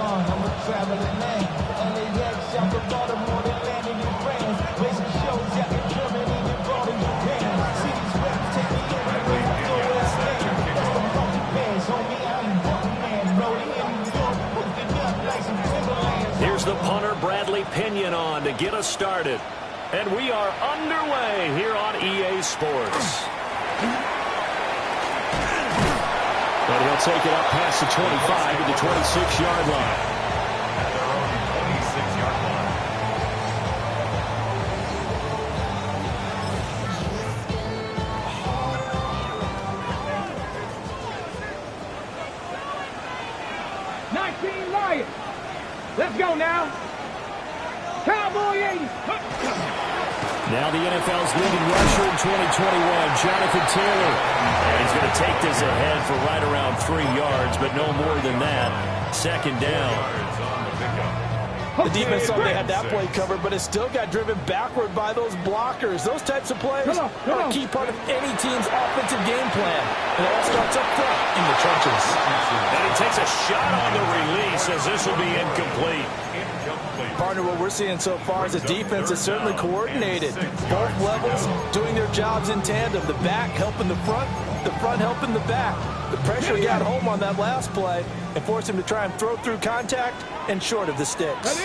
I'm a traveling man. LAX, I'm the Baltimore, they landing in France. Racing shows out in Germany, and brought in Japan. See these reps take me everywhere I go where I stand. That's the funky pants, homie, I'm one man. Rolling in New York, hooking up like some Timberlands. Here's the punter, Bradley Pinion, on to get us started. And we are underway here on EA Sports. But he'll take it up past the 25 to the 26-yard line. At their own 26-yard line. Let's go now. Cowboy 80. Now the NFL's leading rusher in 2021, Jonathan Taylor. And he's going to take this ahead for right around 3 yards, but no more than that. Second down. The defense thought they had that play covered, but it still got driven backward by those blockers. Those types of plays are a key part of any team's offensive game plan. And it all starts up front in the trenches. And he takes a shot on the release as this will be incomplete. Partner, what we're seeing so far is the defense is certainly coordinated. Both levels doing their jobs in tandem. The back helping the front helping the back. The pressure got home on that last play and forced him to try and throw through contact and short of the sticks.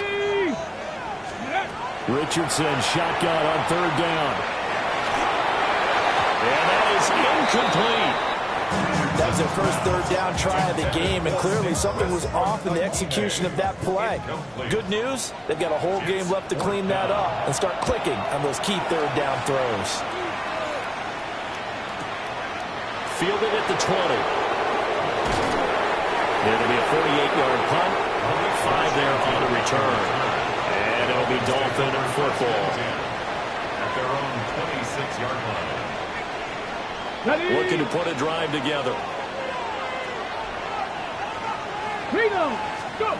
Richardson, shotgun on third down. And that is incomplete. That was their first third down try of the game, and clearly something was off in the execution of that play. Good news, they've got a whole game left to clean that up and start clicking on those key third down throws. Fielded at the 20. It'll be a 48-yard punt. Only 5 there on the return. And it'll be Dolphin football. At their own 26-yard line. Looking to put a drive together. Go.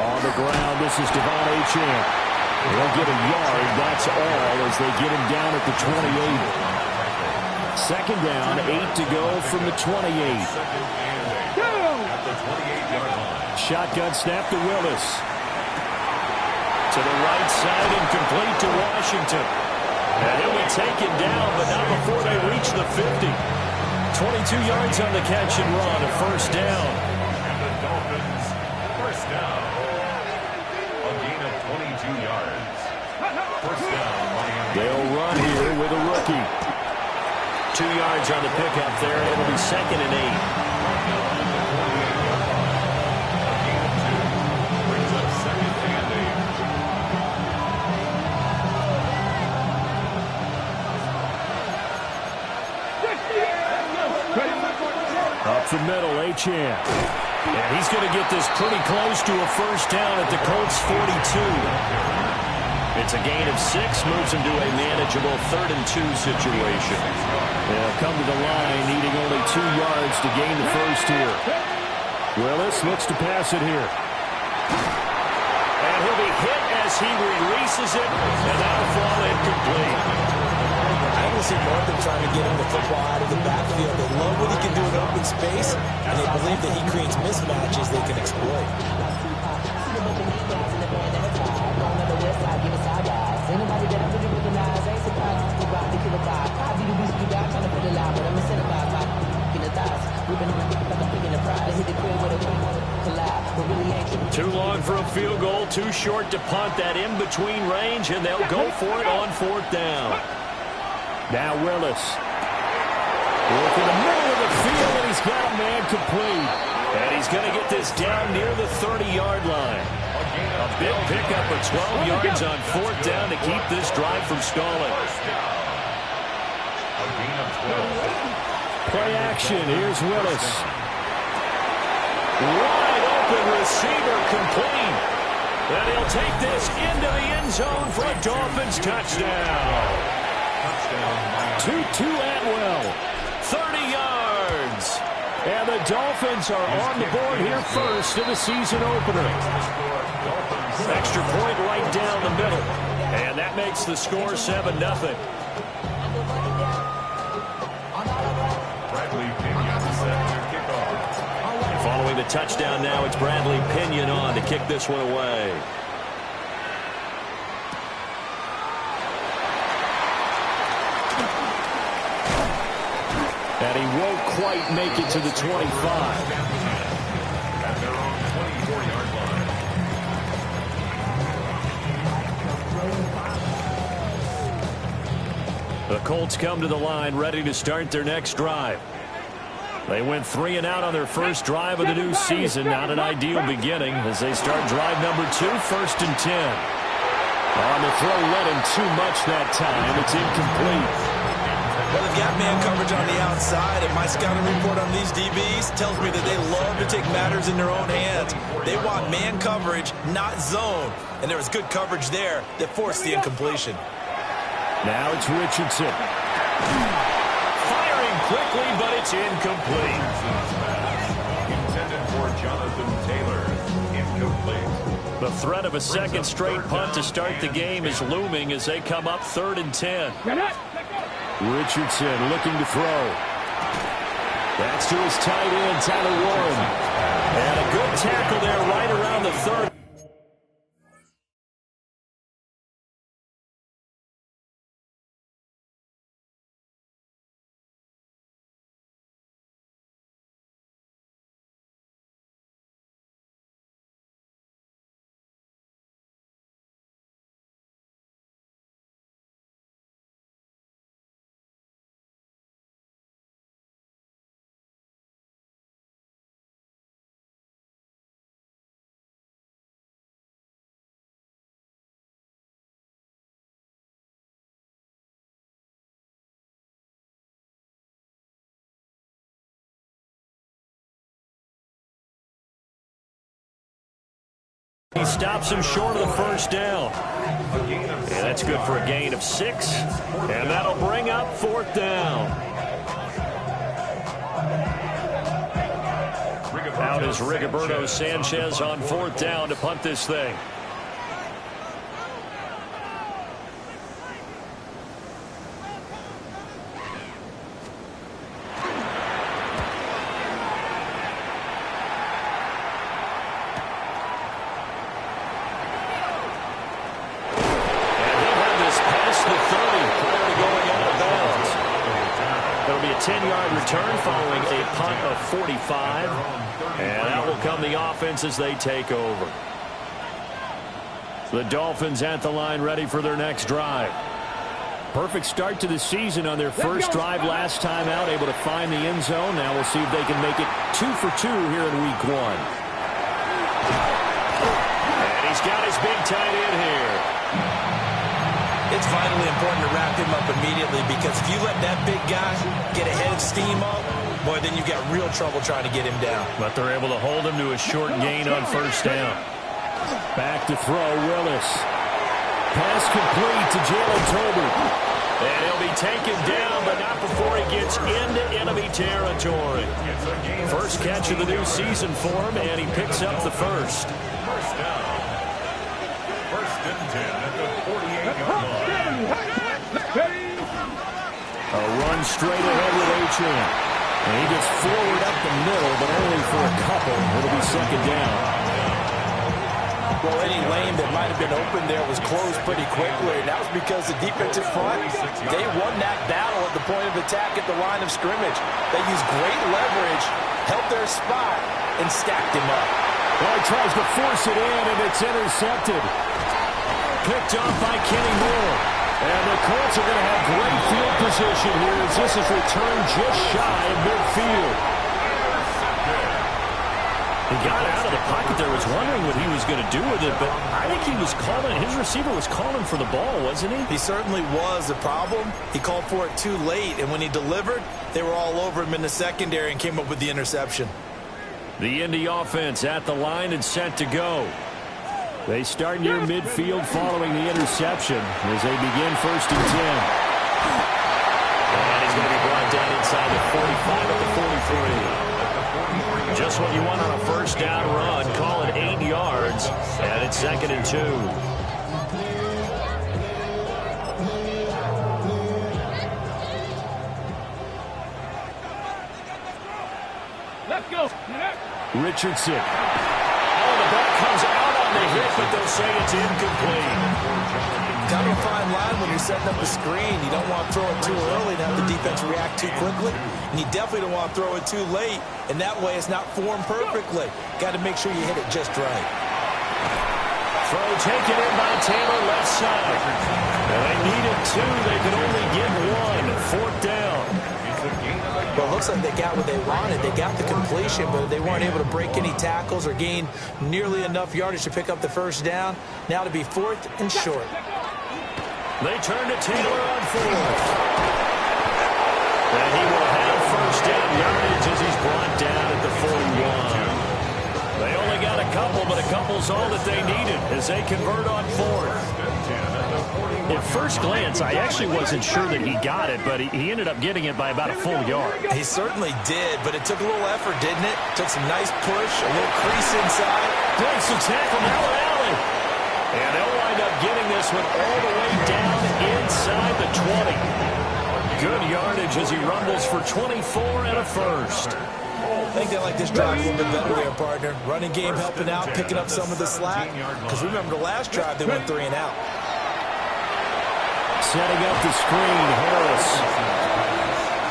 On the ground, this is Devon Achane. They'll get a yard, that's all, as they get him down at the 28. Second down, 8 to go from the 28. At the 28-yard line. Shotgun snap to Willis. To the right side and complete to Washington. And he'll be taken down, but not before they reach the 50. 22 yards on the catch and run, a first down. And the Dolphins, first down. A gain of 22 yards. First down, Miami. They'll run here with a rookie. 2 yards on the pickup there, and it'll be second and 8. Up the middle, Achane. And he's going to get this pretty close to a first down at the Colts 42. It's a gain of 6, moves him to a manageable 3rd and 2 situation. They'll come to the line, needing only 2 yards to gain the first here. Willis looks to pass it here. And he'll be hit as he releases it, and that'll fall incomplete. I haven't seen Northam trying to get him the football out of the backfield. They love what he can do in open space, and they believe that he creates mismatches they can exploit. Too long for a field goal, too short to punt that in-between range, and they'll go for it on 4th down. Now Willis. Look in the middle of the field, and he's got a man complete. And he's going to get this down near the 30-yard line. A big pickup of 12 yards on 4th down to keep this drive from stalling. Play action. Here's Willis. Wide open receiver complete. And he'll take this into the end zone for a Dolphins touchdown. 2-2 Atwell. 30 yards. And the Dolphins are on the board here first in the season opener. Extra point right down the middle. And that makes the score 7-0. Following a touchdown now. It's Bradley Pinion on to kick this one away. And he won't quite make it to the 25. At their own 24-yard line. The Colts come to the line ready to start their next drive. They went 3 and out on their first drive of the new season. Not an ideal beginning as they start drive number 2, 1st and 10. On the throw, led him too much that time. It's incomplete. Well, they've got man coverage on the outside, and my scouting report on these DBs tells me that they love to take matters in their own hands. They want man coverage, not zone. And there was good coverage there that forced the incompletion. Now it's Richardson. Firing quickly, but it's incomplete. Intended for Jonathan Taylor. Incomplete. The threat of a second straight punt to start the game is looming as they come up 3rd and 10. Richardson looking to throw. That's to his tight end, Tyler Warren. And a good tackle there right around the 30. He stops him short of the first down. And that's good for a gain of 6. And that'll bring up 4th down. Out is Rigoberto Sanchez on 4th down to punt this thing. It'll be a 10-yard return following a punt of 45. And out will come the offense as they take over. The Dolphins at the line ready for their next drive. Perfect start to the season on their first drive last time out, able to find the end zone. Now we'll see if they can make it 2 for 2 here in week 1. And he's got his big tight end here. It's vitally important to wrap him up immediately because if you let that big guy get ahead of steam up, boy, then you've got real trouble trying to get him down. But they're able to hold him to a short gain on 1st down. Back to throw, Willis. Pass complete to Jalen Tolbert. And he'll be taken down, but not before he gets into enemy territory. First catch of the new season for him, and he picks up the first. First down. 1st and 10 at the 48-yard line. A run straight ahead with Achane. And he gets forward up the middle, but only for a couple. It'll be 2nd down. Well, any lane that might have been open there was closed pretty quickly, and that was because the defensive front, they won that battle at the point of attack at the line of scrimmage. They used great leverage, held their spot, and stacked him up. Well, he tries to force it in, and it's intercepted. Picked off by Kenny Moore. And the Colts are going to have great field position here as this is returned just shy of midfield. He got out of the pocket there, was wondering what he was going to do with it, but I think he was calling, his receiver was calling for the ball, wasn't he? He certainly was. The problem, he called for it too late, and when he delivered, they were all over him in the secondary and came up with the interception. The Indy offense at the line and set to go. They start near midfield following the interception as they begin 1st and 10. And he's going to be brought down inside the 45 at the 43. Just what you want on a 1st down run. Call it 8 yards. And it's 2nd and 2. Let's go. Richardson. Oh, the ball comes out on the hit, but they'll say it's incomplete. Kind of a fine line when you're setting up the screen. You don't want to throw it too early and have the defense react too quickly. And you definitely don't want to throw it too late, and that way it's not formed perfectly. Got to make sure you hit it just right. Throw taken in by Taylor, left side. And they needed two. They could only get one. Fourth down. Well, it looks like they got what they wanted. They got the completion, but they weren't able to break any tackles or gain nearly enough yardage to pick up the first down. Now to be fourth and short. They turn to Taylor on fourth. And he will have first down yardage as he's brought down at the 41. They only got a couple, but a couple's all that they needed as they convert on fourth. At first glance, I actually wasn't sure that he got it, but he ended up getting it by about a full yard. He certainly did, but it took a little effort, didn't it? Took some nice push, a little crease inside. Breaks the tackle, now an alley. And they'll wind up getting this one all the way down inside the 20. Good yardage as he rumbles for 24 and a first. I think they like this drive a little bit better there, partner. Running game helping out, picking up some of the slack. Because remember the last drive, they went 3 and out. Setting up the screen, Harris.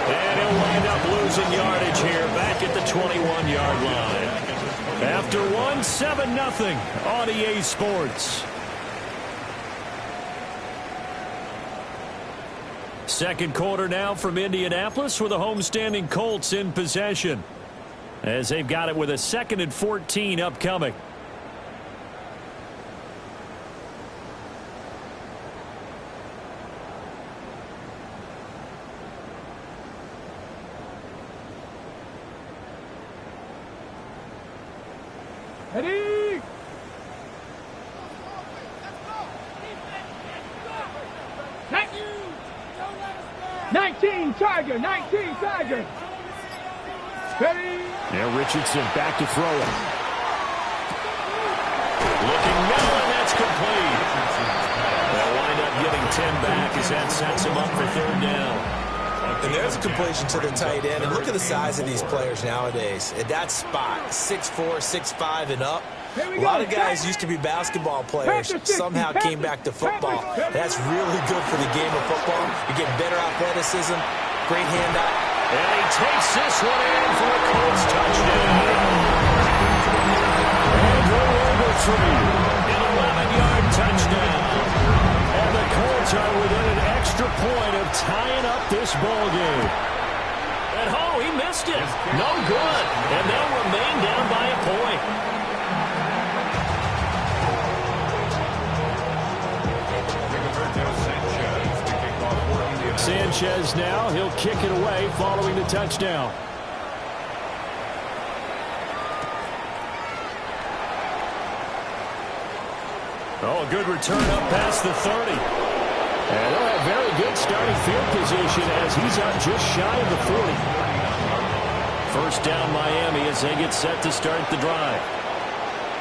And he'll wind up losing yardage here, back at the 21-yard line. After one, 7-0 on EA Sports. Second quarter now from Indianapolis with the homestanding Colts in possession, as they've got it with a 2nd and 14 upcoming. Ready? 19 Tiger, 19 Tiger. Ready? Now Richardson back to throw it. Looking middle, and that's complete. They'll wind up getting 10 back as that sets him up for third down. And there's a completion to the tight end. And look at the size of these players nowadays. At that spot, 6'4", 6'5", and up. A lot of guys used to be basketball players, somehow came back to football. That's really good for the game of football. You get better athleticism, great hand-eye. And he takes this one in for a Colts touchdown. Andrew Ogletree, an 11-yard touchdown. And the Colts are within an extra point of tying up this ball game. And he missed it. No good. And they'll remain down by a point. Sanchez now, he'll kick it away following the touchdown. Oh, a good return up past the 30. And they'll have very good starting field position as he's up just shy of the 40. First down Miami as they get set to start the drive.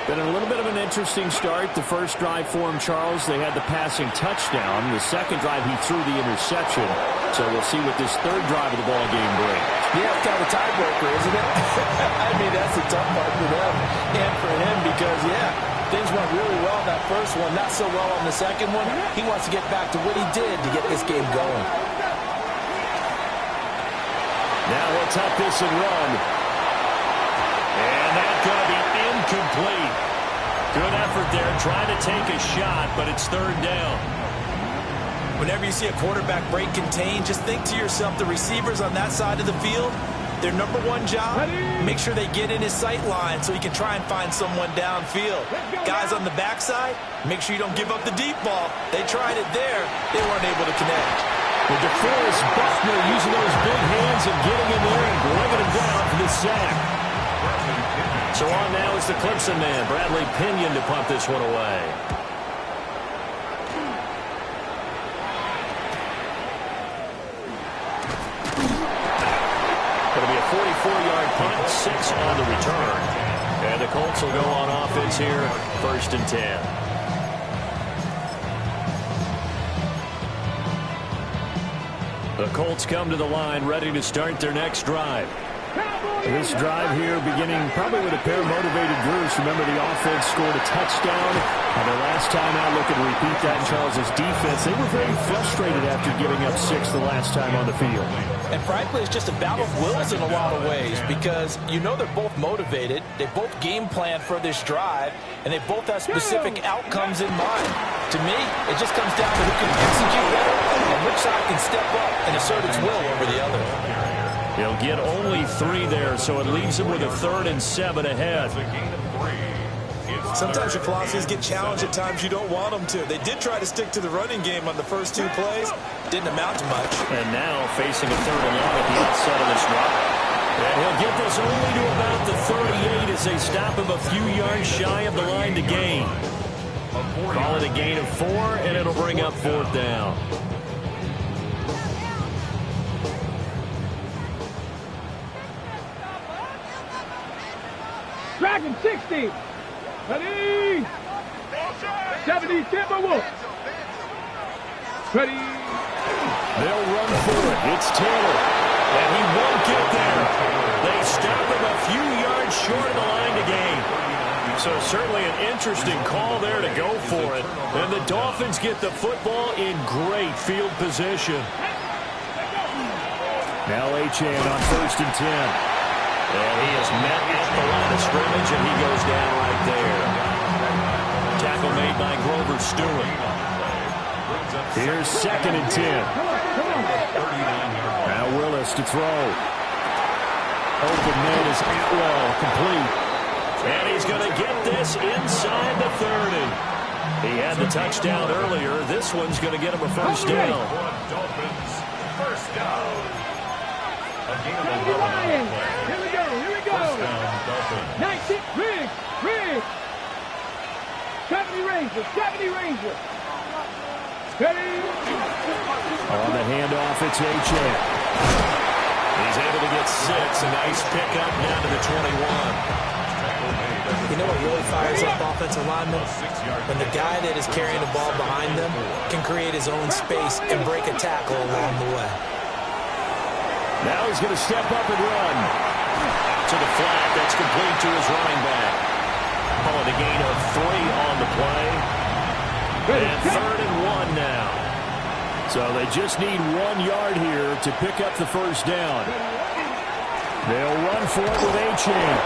Been a little bit of an interesting start. The first drive for him, Charles, they had the passing touchdown. The second drive, he threw the interception. So we'll see what this third drive of the ball game brings. Yeah, it's kind of a tiebreaker, isn't it? I mean, that's the tough part for them and for him because, yeah, things went really well in that first one, not so well on the second one. He wants to get back to what he did to get this game going. Now he'll tuck this and run. And that's going to be incomplete. Good effort there trying to take a shot, but it's third down. Whenever you see a quarterback break contain, just think to yourself, the receivers on that side of the field, their number one job, make sure they get in his sight line so he can try and find someone downfield. Guys on the backside, make sure you don't give up the deep ball. They tried it there. They weren't able to connect. With DeForest Buckner using those big hands and getting in there and bringing him down for the sack. So on now is the Clemson man, Bradley Pinion, to punt this one away. Going to be a 44-yard punt, 6 on the return. And the Colts will go on offense here, 1st and 10. The Colts come to the line ready to start their next drive. Cowboys! This drive here beginning probably with a pair of motivated groups. Remember, the offense scored a touchdown. And their last time out, looking to repeat that in Charles' defense. They were very frustrated after giving up 6 the last time on the field. And frankly, it's just a battle of wills in a lot of ways because you know they're both motivated. They both game plan for this drive, and they both have specific outcomes in mind. To me, it just comes down to who can execute better and which side can step up and assert its will over the other. He'll get only 3 there, so it leaves him with a 3rd and 7 ahead. Sometimes your philosophies get challenged at times you don't want them to. They did try to stick to the running game on the first 2 plays. Didn't amount to much. And now facing a 3rd and long at the outset of this drive. And he'll get this only to about the 38 as they stop him a few yards shy of the line to gain. Call it a gain of 4, and it'll bring up 4th down. Dragon 60. Ready. 70 Timberwolves. Ready. They'll run for it. It's Taylor. And he won't get there. They stop him a few yards short of the line to gain. So certainly an interesting call there to go for it. And the Dolphins get the football in great field position. Now Achane on 1st and 10. And he is met at the line of scrimmage, and he goes down right there. Tackle made by Grover Stewart. Here's 2nd and 10. Now Willis to throw. Open man is Atwell, complete. And he's going to get this inside the 30. He had the touchdown earlier. This one's going to get him a 1st down. Dolphins, 1st down. A game of 11 Lions. play. Here we go. 19 Riggs. 70 Rangers. Ready. On the handoff, it's Achane. He's able to get 6. A nice pickup down to the 21. You know what really fires up offensive linemen? When the guy that is carrying the ball behind them can create his own space and break a tackle along the way. Now he's going to step up and run. To the flat, that's complete to his running back. Calling a gain of 3 on the play. And 3rd and 1 now. So they just need 1 yard here to pick up the 1st down. They'll run for it with Achane.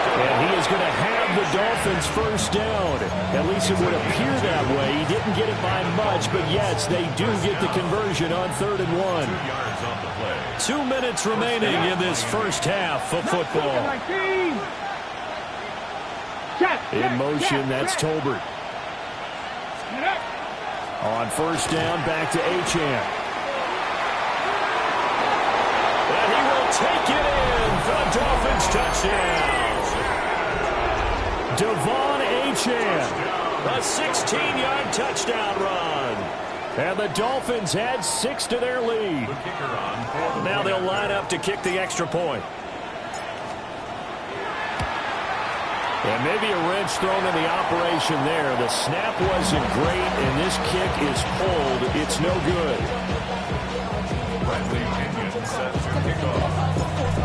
And he is going to have the Dolphins 1st down. At least it would appear that way. He didn't get it by much, but yes, they do get the conversion on 3rd and 1. 2 yards on the play. 2 minutes remaining in this first half of football. In motion, that's Tolbert. On 1st down, back to Achane. And he will take it in for the Dolphins touchdown. Devon Achane, a 16-yard touchdown run. And the Dolphins add 6 to their lead. Now they'll line up to kick the extra point. And maybe a wrench thrown in the operation there. The snap wasn't great, and this kick is pulled. It's no good.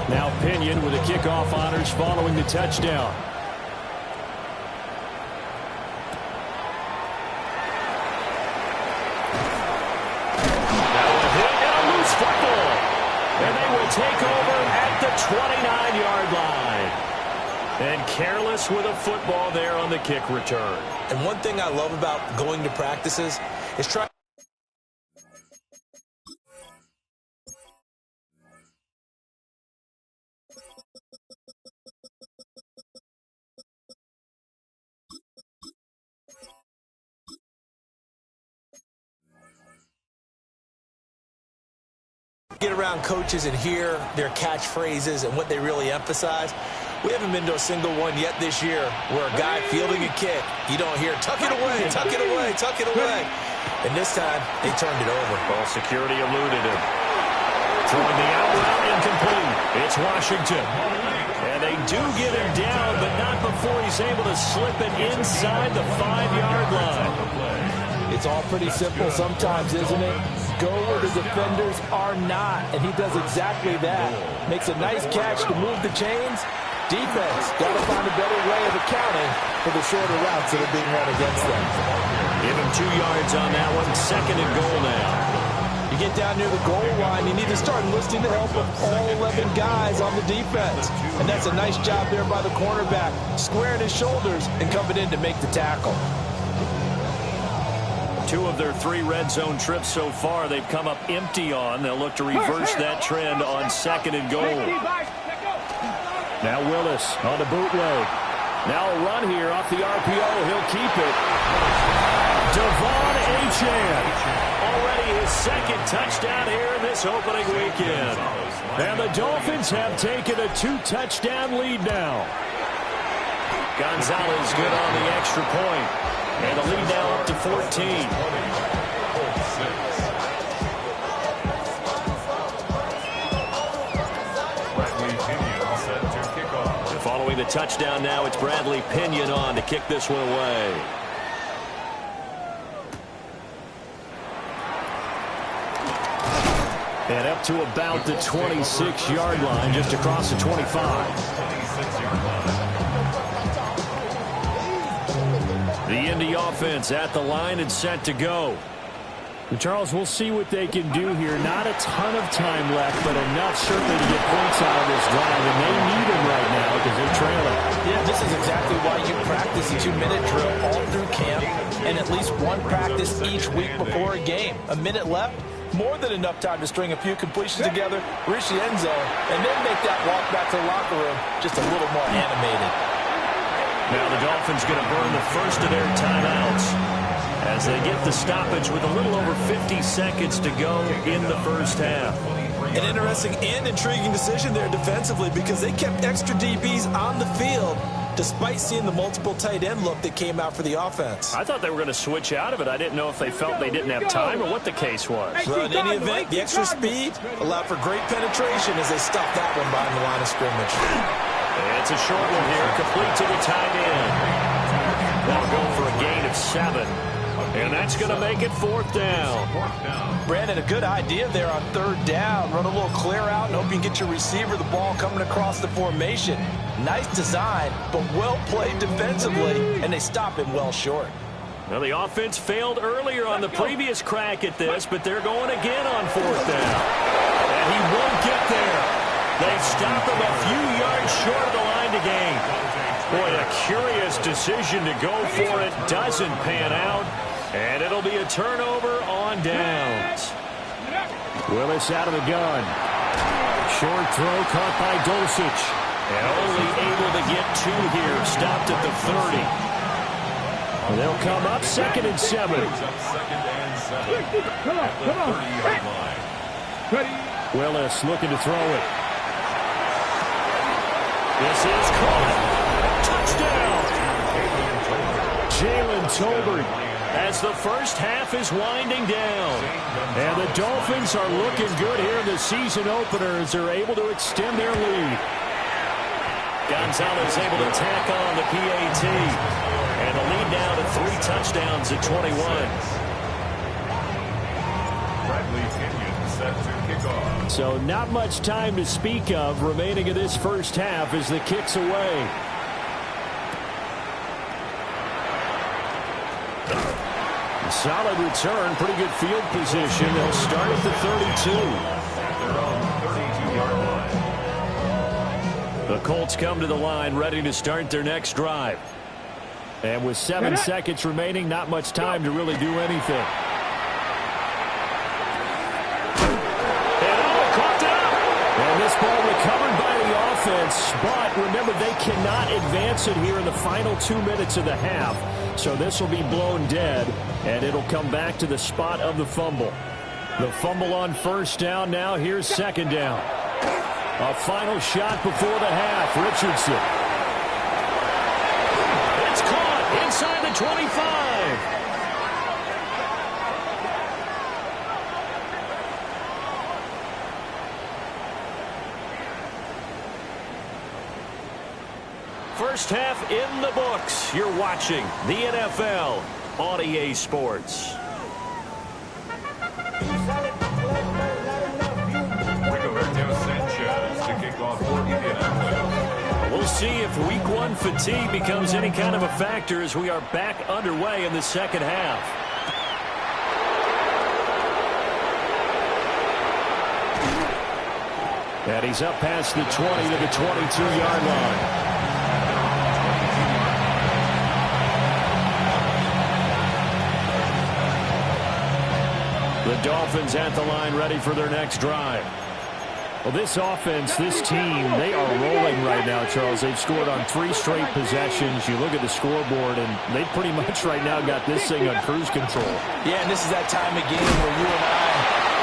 Now Pinion with the kickoff honors following the touchdown. And they will take over at the 29-yard line. And careless with a football there on the kick return. And one thing I love about going to practices is trying. Get around coaches and hear their catchphrases and what they really emphasize. We haven't been to a single one yet this year where a guy fielding a kick, you don't hear, tuck it away, tuck it away, tuck it away. And this time, they turned it over. Ball security eluded him. Throwing the out route incomplete. It's Washington. And they do get him down, but not before he's able to slip it inside the 5-yard line. It's all pretty simple sometimes, isn't it? go where the defenders are not, and he does exactly that. Makes a nice catch to move the chains. Defense got to find a better way of accounting for the shorter routes that are being run against them. Give him 2 yards on that one. 2nd and goal now. You get down near the goal line, you need to start enlisting the help of all 11 guys on the defense. And that's a nice job there by the cornerback, squaring his shoulders and coming in to make the tackle. 2 of their 3 red zone trips so far, they've come up empty on. They'll look to reverse that trend on 2nd and goal. Now Willis on the bootleg. Now a run here off the RPO. He'll keep it. Devon Achane. Already his 2nd touchdown here this opening weekend. And the Dolphins have taken a 2-touchdown lead now. Gonzalez good on the extra point. And the lead now up to 14. Following the touchdown now, it's Bradley Pinion on to kick this one away. And up to about the 26-yard line, just across the 25. The Indy offense at the line and set to go. And Charles, we'll see what they can do here. Not a ton of time left, but enough certainly to get points out of this drive. And they need them right now because they're trailing. Yeah, this is exactly why you practice a 2-minute drill all through camp and at least one practice each week before a game. A minute left, more than enough time to string a few completions together, reach the end zone, and then make that walk back to the locker room just a little more animated. Now the Dolphins going to burn the first of their timeouts as they get the stoppage with a little over 50 seconds to go in the first half. An interesting and intriguing decision there defensively because they kept extra DBs on the field despite seeing the multiple tight end look that came out for the offense. I thought they were going to switch out of it. I didn't know if they felt they didn't have time or what the case was. Well, in any event, the extra speed allowed for great penetration as they stopped that one behind the line of scrimmage. It's a short one here, complete to the tight end. They'll go for a gain of 7. And that's going to make it 4th down. Brandon, a good idea there on 3rd down. Run a little clear out and hope you can get your receiver the ball coming across the formation. Nice design, but well played defensively, and they stop him well short. Well, the offense failed earlier on the previous crack at this, but they're going again on 4th down. And he won't get there. They stop him a few yards short of the line to gain. Boy, a curious decision to go for it. Doesn't pan out. And it'll be a turnover on downs. Willis out of the gun. Short throw caught by Dulcich. And only able to get 2 here. Stopped at the 30. And they'll come up 2nd and 7. Come on. Ready. Willis looking to throw it. This is caught. Touchdown. Jalen Tolbert. As the first half is winding down. And the Dolphins are looking good here in the season opener as they're able to extend their lead. Gonzalez able to tack on the PAT. And the lead down to 3 touchdowns at 21. Bradley Pinion set to kick off. So not much time to speak of remaining in this first half as the kick's away. Solid return, pretty good field position. They'll start at the 32. Their own 32-yard line. The Colts come to the line ready to start their next drive. And with 7 seconds remaining, not much time to really do anything. And this ball recovered by the offense, but remember they cannot advance it here in the final 2 minutes of the half. So this will be blown dead, and it'll come back to the spot of the fumble. The fumble on 1st down. Now here's 2nd down. A final shot before the half. Richardson. It's caught inside the 25. First half in the books. You're watching the NFL on EA Sports. see if week one fatigue becomes any kind of a factor as we are back underway in the second half. And he's up past the 20 to the 22-yard line. The Dolphins at the line ready for their next drive. Well, this offense, this team, they are rolling right now, Charles. They've scored on 3 straight possessions. You look at the scoreboard, and they pretty much right now got this thing on cruise control. Yeah, and this is that time of game where you and I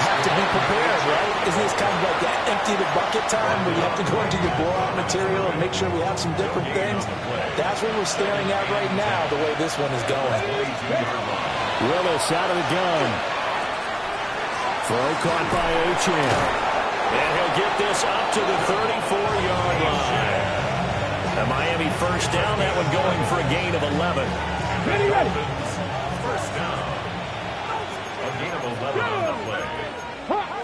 have to be prepared, right? Isn't this kind of like that empty the bucket time where you have to go into your blowout material and make sure we have some different things? That's what we're staring at right now, the way this one is going. Willis out of the gun. Throw caught by Achane. And he'll get this up to the 34-yard line. The Miami first down, that one going for a gain of 11. Ready. First down. A gain of 11 on the play.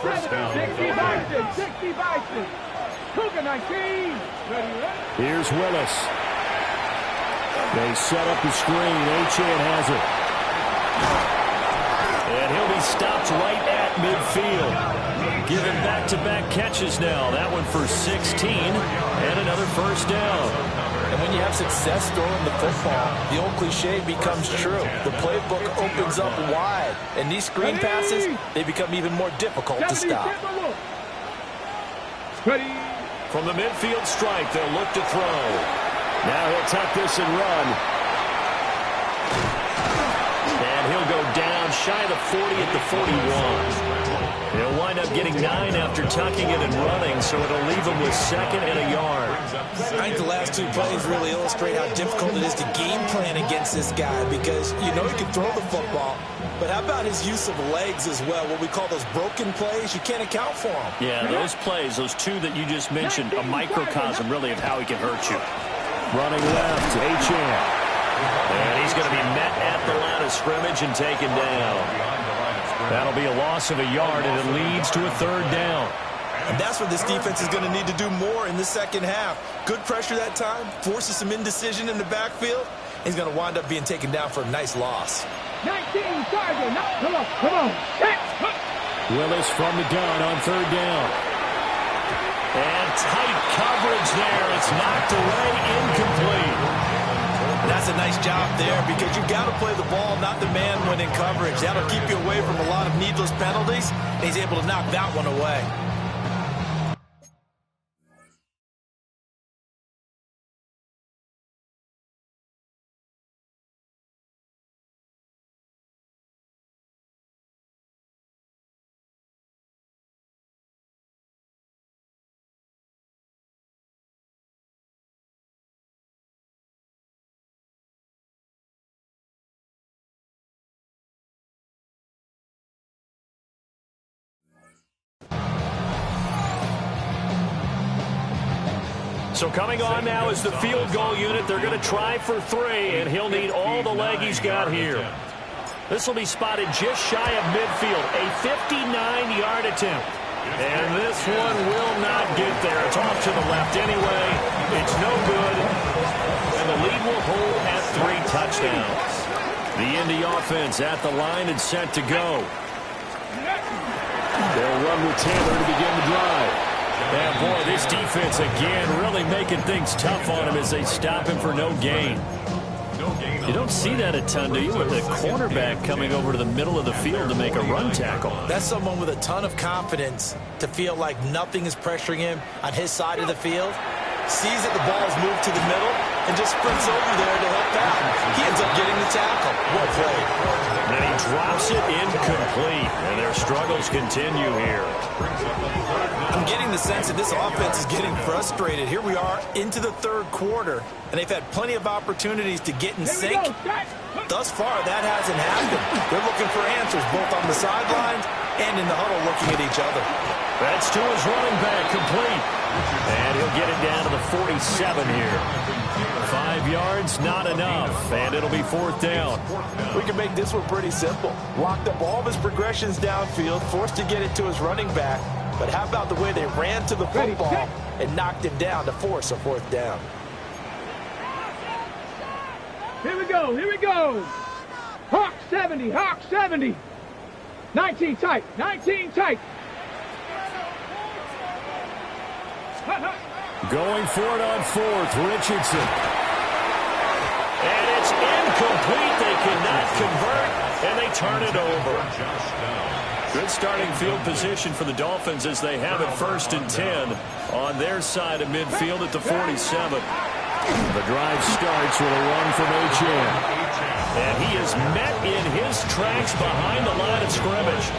First down. 60 Bison. Cougar 19. Ready. Here's Willis. They set up the screen. Achane has it. And he'll be stopped right at midfield. Given back-to-back catches now. That one for 16 and another first down. And when you have success throwing the football, the old cliche becomes true. The playbook opens up wide. And these screen passes, they become even more difficult to stop. Ready. From the midfield stripe, they'll look to throw. Now he'll tuck this and run. And he'll go down shy of the 40 at the 41. He'll wind up getting 9 after tucking it and running, so it'll leave him with 2nd and a yard. I think the last 2 plays really illustrate how difficult it is to game plan against this guy because you know he can throw the football, but how about his use of legs as well, what we call those broken plays? You can't account for them. Yeah, those plays, those 2 that you just mentioned, a microcosm really of how he can hurt you. Running left, Achane. And he's going to be met at the line of scrimmage and taken down. That'll be a loss of a yard, and it leads to a 3rd down. And that's what this defense is going to need to do more in the second half. Good pressure that time, forces some indecision in the backfield. He's going to wind up being taken down for a nice loss. 19, Sergeant. Come on. Willis from the gun on 3rd down. And tight coverage there. It's knocked away, incomplete. That's a nice job there because you've got to play the ball, not the man when in coverage. That'll keep you away from a lot of needless penalties. And he's able to knock that one away. So coming on now is the field goal unit. They're going to try for 3, and he'll need all the leg he's got here. This will be spotted just shy of midfield, a 59-yard attempt. And this one will not get there. It's off to the left anyway. It's no good. And the lead will hold at 3 touchdowns. The Indy offense at the line and set to go. They'll run with Taylor to begin the drive. And boy, this defense again really making things tough on him as they stop him for no gain. You don't see that a ton, do you, with the cornerback coming over to the middle of the field to make a run tackle? That's someone with a ton of confidence to feel like nothing is pressuring him on his side of the field. Sees that the ball is moved to the middle and just sprints over there to help out. He ends up getting the tackle. Well played. And he drops it incomplete. And their struggles continue here. I'm getting the sense that this offense is getting frustrated. Here we are into the 3rd quarter, and they've had plenty of opportunities to get in sync. Thus far, that hasn't happened. They're looking for answers both on the sidelines and in the huddle looking at each other. That's to his running back, complete. And he'll get it down to the 47 here. 5 yards, not enough, and it'll be 4th down. We can make this one pretty simple. Locked up all of his progressions downfield, forced to get it to his running back. But how about the way they ran to the football and knocked him down to force a 4th down? go. Here we go. Hawk 70. Hawk 70. 19 tight. 19 tight. Going for it on fourth, Richardson. And it's incomplete. They cannot convert, and they turn it over. Good starting field position for the Dolphins as they have it 1st and 10 on their side of midfield at the 47. The drive starts with a run from Achane. And he is met in his tracks behind the line of scrimmage.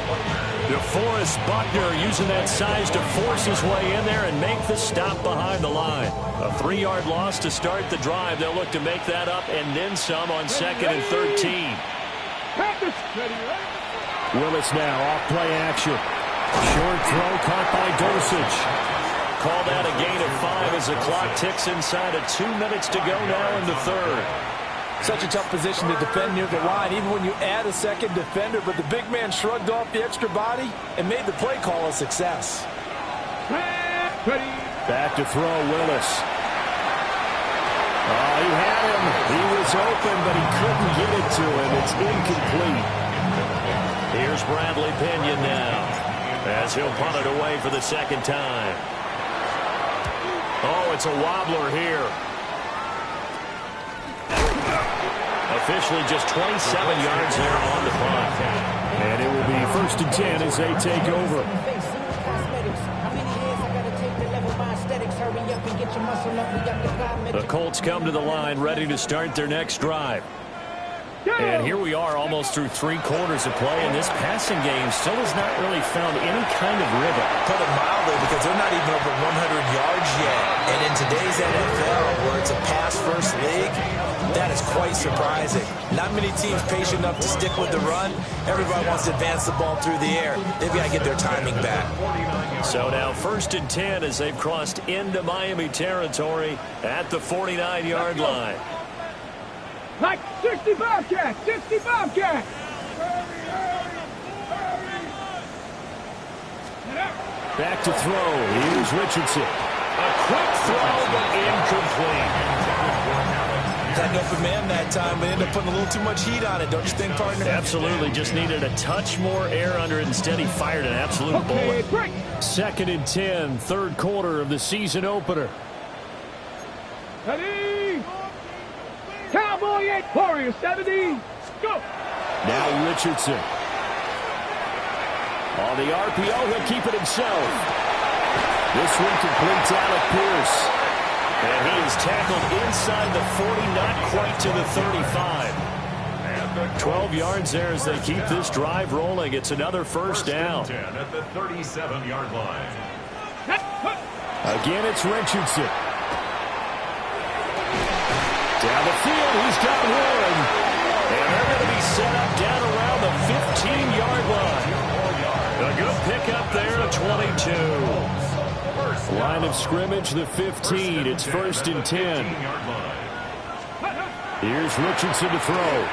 DeForest Buckner using that size to force his way in there and make the stop behind the line. A 3-yard loss to start the drive. They'll look to make that up and then some on 2nd and 13. Willis now off play action. Short throw caught by Dosage. Call that a gain of 5 as the clock ticks inside of 2 minutes to go now in the third. Such a tough position to defend near the line, even when you add a second defender, but the big man shrugged off the extra body and made the play call a success. Back to throw, Willis. Oh, he had him. He was open, but he couldn't get it to him. It's incomplete. Here's Bradley Pinion now as he'll punt it away for the second time. Oh, it's a wobbler here. Officially just 27 yards there on the punt. And it will be 1st and 10 as they take over. The Colts come to the line ready to start their next drive. And here we are almost through 3 quarters of play, and this passing game still has not really found any kind of rhythm. Put it mildly, because they're not even over 100 yards yet. And in today's NFL, where it's a pass-first league, that is quite surprising. Not many teams patient enough to stick with the run. Everybody wants to advance the ball through the air. They've got to get their timing back. So now 1st and 10 as they've crossed into Miami territory at the 49-yard line. Like 60 Bobcats. 60 Bobcats. Back to throw. Here's Richardson. A quick throw, but incomplete. Had an open man that time, but ended up putting a little too much heat on it, don't you think, partner? Absolutely. Just needed a touch more air under it. Instead, he fired an absolute bullet. 2nd and 10, 3rd quarter of the season opener. Ready? Cowboy 8, Warrior 70. Go. Now Richardson. On the RPO, he'll keep it himself. This one completes Alec Pierce. And he is tackled inside the 40, not quite to the 35. 12 yards there as they keep this drive rolling. It's another 1st down. 10 at the 37-yard line. Again, it's Richardson. Down the field, he's got one. And they're going to be set up down around the 15-yard line. A good pickup there at 22. Line of scrimmage, the 15. It's 1st and 10. Here's Richardson to throw.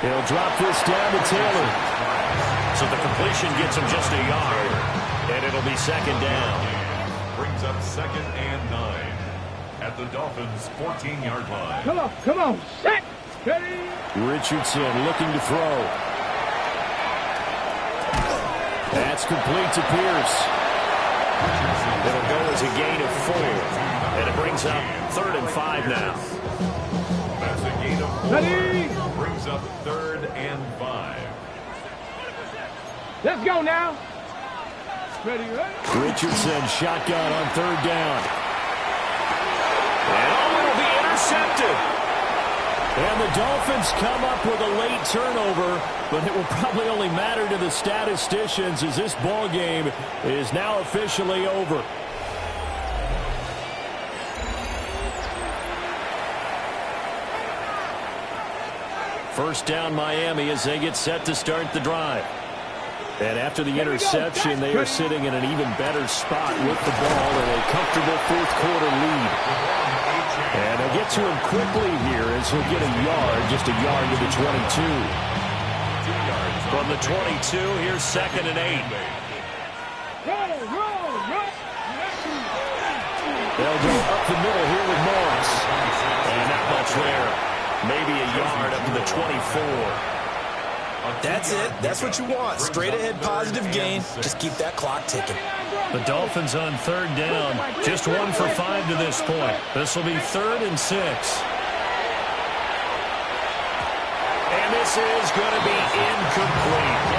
He'll drop this down to Taylor. So the completion gets him just a yard. And it'll be 2nd down. Brings up 2nd and 9 at the Dolphins' 14-yard line. Come on. Set. Ready. Richardson looking to throw. That's complete to Pierce. It'll go as a gain of 4. And it brings up 3rd and 5 now. That's a gain of 4. Ready. Brings up 3rd and 5. Let's go now. Ready. Richardson shotgun on 3rd down. And it'll be intercepted. And the Dolphins come up with a late turnover, but it will probably only matter to the statisticians as this ball game is now officially over. First down Miami as they get set to start the drive. And after the interception, they are sitting in an even better spot with the ball in a comfortable 4th quarter lead. And they'll get to him quickly here as he'll get a yard, just a yard to the 22. From the 22, here's 2nd and 8. They'll go up the middle here with Morris. And not much approach there. Maybe a yard up to the 24. That's it. That's what you want. Straight ahead positive gain. Just keep that clock ticking. The Dolphins on third down. Just 1 for 5 to this point. This will be 3rd and 6. And this is going to be incomplete.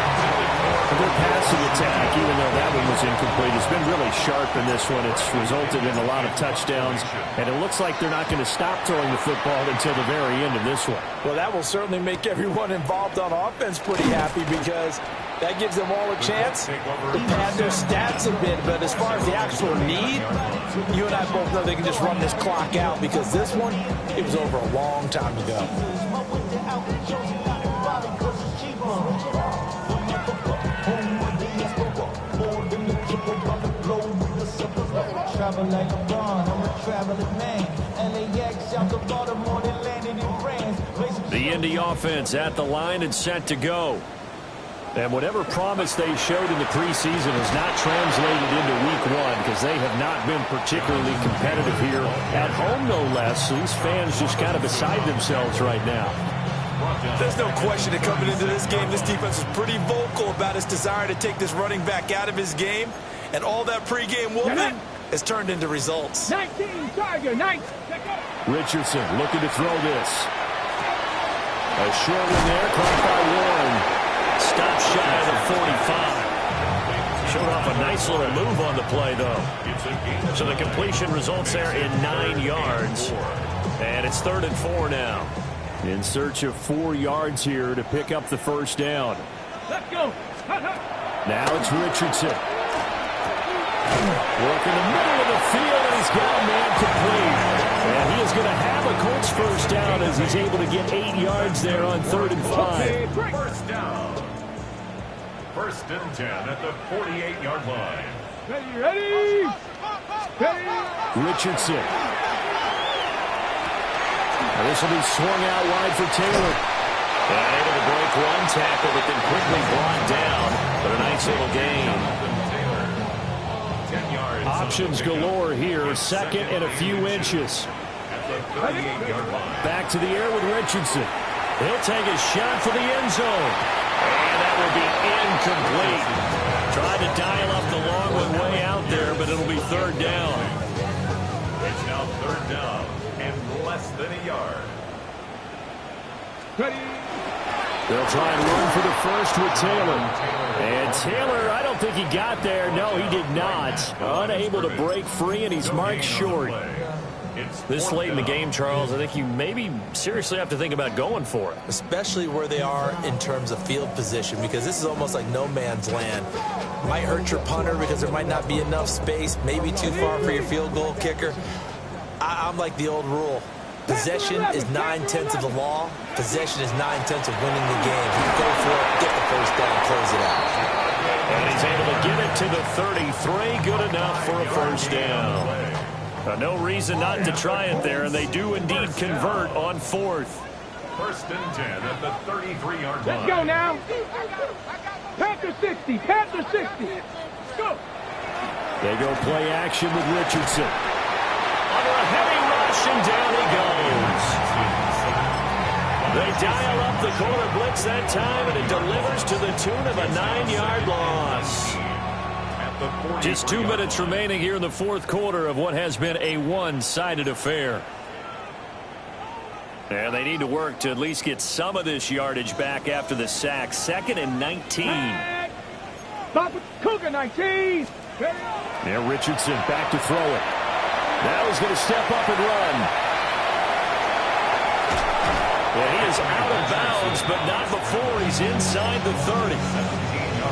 Their passing attack, even though that one was incomplete, has been really sharp in this one. It's resulted in a lot of touchdowns, and it looks like they're not going to stop throwing the football until the very end of this one. Well, that will certainly make everyone involved on offense pretty happy because that gives them all a chance to pad their stats a bit. But as far as the actual need, you and I both know they can just run this clock out because this one, it was over a long time ago. Travel like LeBron, I'm a traveling man. LAX out the Baltimore, they landed in France. The Indy offense at the line and set to go. And whatever promise they showed in the preseason has not translated into week 1 because they have not been particularly competitive here at home, no less. So these fans just kind of beside themselves right now. There's no question that coming into this game, this defense was pretty vocal about its desire to take this running back out of his game. And all that pregame whooping has turned into results. 19, Tiger, 19. Richardson looking to throw this. A short one there, caught by Warren. Stop shy of the 45. Showed off a nice little move on the play, though. So the completion results there in 9 yards. And it's 3rd and 4 now. In search of 4 yards here to pick up the first down. Let's go. Now it's Richardson. Working the middle of the field, and he's got a man complete. And he is going to have a Colts first down as he's able to get 8 yards there on 3rd and 5. First down. 1st and 10 at the 48-yard line. Ready. Richardson. And this will be swung out wide for Taylor. And able to break one tackle, but then quickly brought down. But a nice little gain. Options galore here. 2nd and a few inches. Back to the air with Richardson. He'll take a shot for the end zone. And that will be incomplete. Tried to dial up the long one way out there, but it'll be 3rd down. It's now 3rd down and less than a yard. They'll try and run for the first with Taylor. And Taylor, I don't think he got there. No, he did not. Unable to break free, and he's marked short. This late in the game, Charles, I think you maybe seriously have to think about going for it. Especially where they are in terms of field position, because this is almost like no man's land. Might hurt your punter because there might not be enough space, maybe too far for your field goal kicker. I'm like the old rule. Possession is 9/10 of the law. Possession is 9/10 of winning the game. If you go for it, get the first down, close it out. And he's able to get it to the 33. Good enough for a first down. No reason not to try it there, and they do indeed convert on 4th. 1st and 10 at the 33-yard line. Let's go now. Panther 60. Panther 60. Go. They go play action with Richardson. Under a heavy rush, and down he goes. They dial up the corner blitz that time, and it delivers to the tune of a 9-yard loss. Just 2 minutes remaining here in the 4th quarter of what has been a one-sided affair. And they need to work to at least get some of this yardage back after the sack. 2nd and 19. Cougar 19. Now Richardson back to throw it. Now he's going to step up and run. And he is out of bounds, but not before he's inside the 30.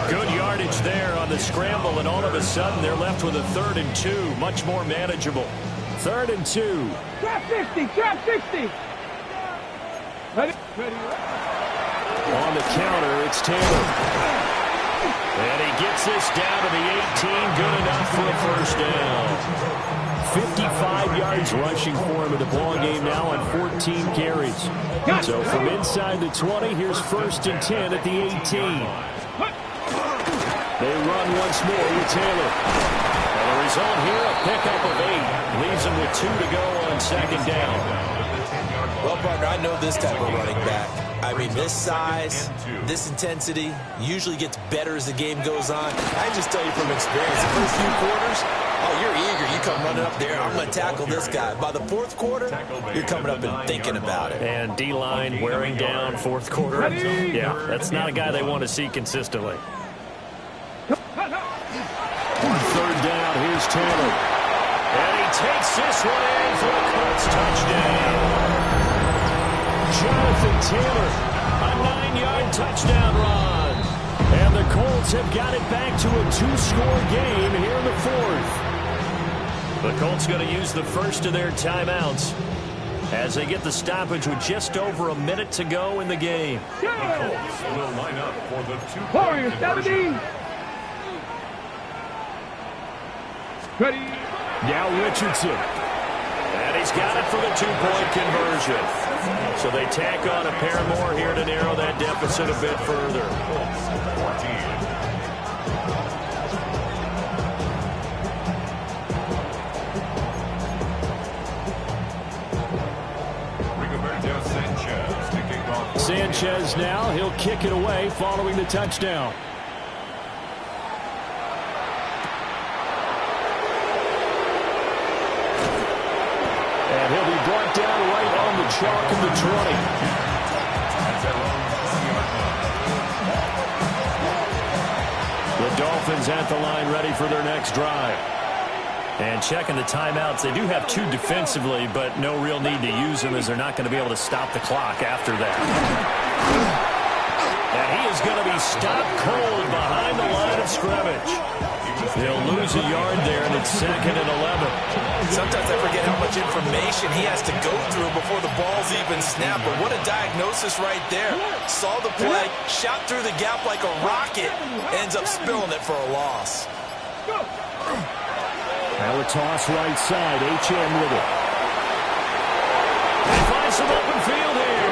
Good yardage there on the scramble, and all of a sudden they're left with a 3rd and 2. Much more manageable. 3rd and 2. Trap 60. Trap 60. Ready. On the counter, it's Taylor. And he gets this down to the 18. Good enough for a first down. 55 yards rushing for him in the ballgame now on 14 carries. So from inside the 20, here's 1st and 10 at the 18. They run once more with Taylor. And the result here, a pickup of 8. Leaves them with 2 to go on 2nd down. Well, partner, I know this type of running back. I mean, this size, this intensity usually gets better as the game goes on. I just tell you from experience, the first few quarters, oh, you're eager. You come running up there, I'm going to tackle this guy. By the fourth quarter, you're coming up and thinking about it. And D-line wearing down fourth quarter. Yeah, that's not a guy they want to see consistently. On third down, here's Taylor. And he takes this one in for a Colts touchdown. Jonathan Taylor, a 9-yard touchdown run. And the Colts have got it back to a 2-score game here in the fourth. The Colts going to use the first of their timeouts as they get the stoppage with just over a minute to go in the game. The Colts will line up for the 2-point Warriors, conversion. 70. Ready. Now Richardson. And he's got it for the 2-point conversion. So they tack on a pair more here to narrow that deficit a bit further. 14. Sanchez now, he'll kick it away following the touchdown. And he'll be brought down right on the chalk of the 20. The Dolphins at the line ready for their next drive. And checking the timeouts, they do have 2 defensively, but no real need to use them as they're not going to be able to stop the clock after that. And he is going to be stopped cold behind the line of scrimmage. He'll lose a yard there, and it's 2nd and 11. Sometimes I forget how much information he has to go through before the ball's even snapped. But what a diagnosis right there. Saw the play, shot through the gap like a rocket, ends up spilling it for a loss. Now a toss right side. H.M. with it. He finds some open field here.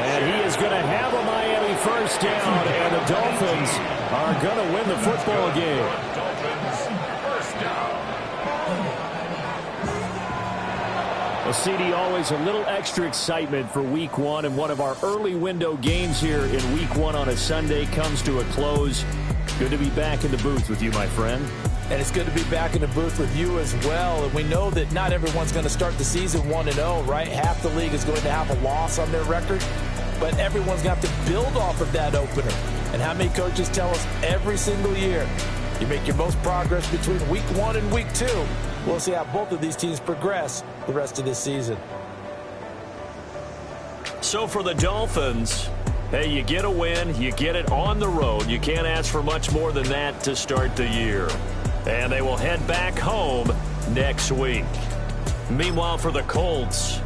And he is going to have a Miami first down. And the Dolphins are going to win the football game. Dolphins first down. Well, CD, always a little extra excitement for Week 1. And one of our early window games here in Week 1 on a Sunday comes to a close. Good to be back in the booth with you, my friend. And it's good to be back in the booth with you as well. And we know that not everyone's going to start the season 1-0, right? Half the league is going to have a loss on their record. But everyone's going to have to build off of that opener. And how many coaches tell us every single year, you make your most progress between Week 1 and Week 2. We'll see how both of these teams progress the rest of this season. So for the Dolphins, hey, you get a win, you get it on the road. You can't ask for much more than that to start the year. And they will head back home next week. Meanwhile, for the Colts,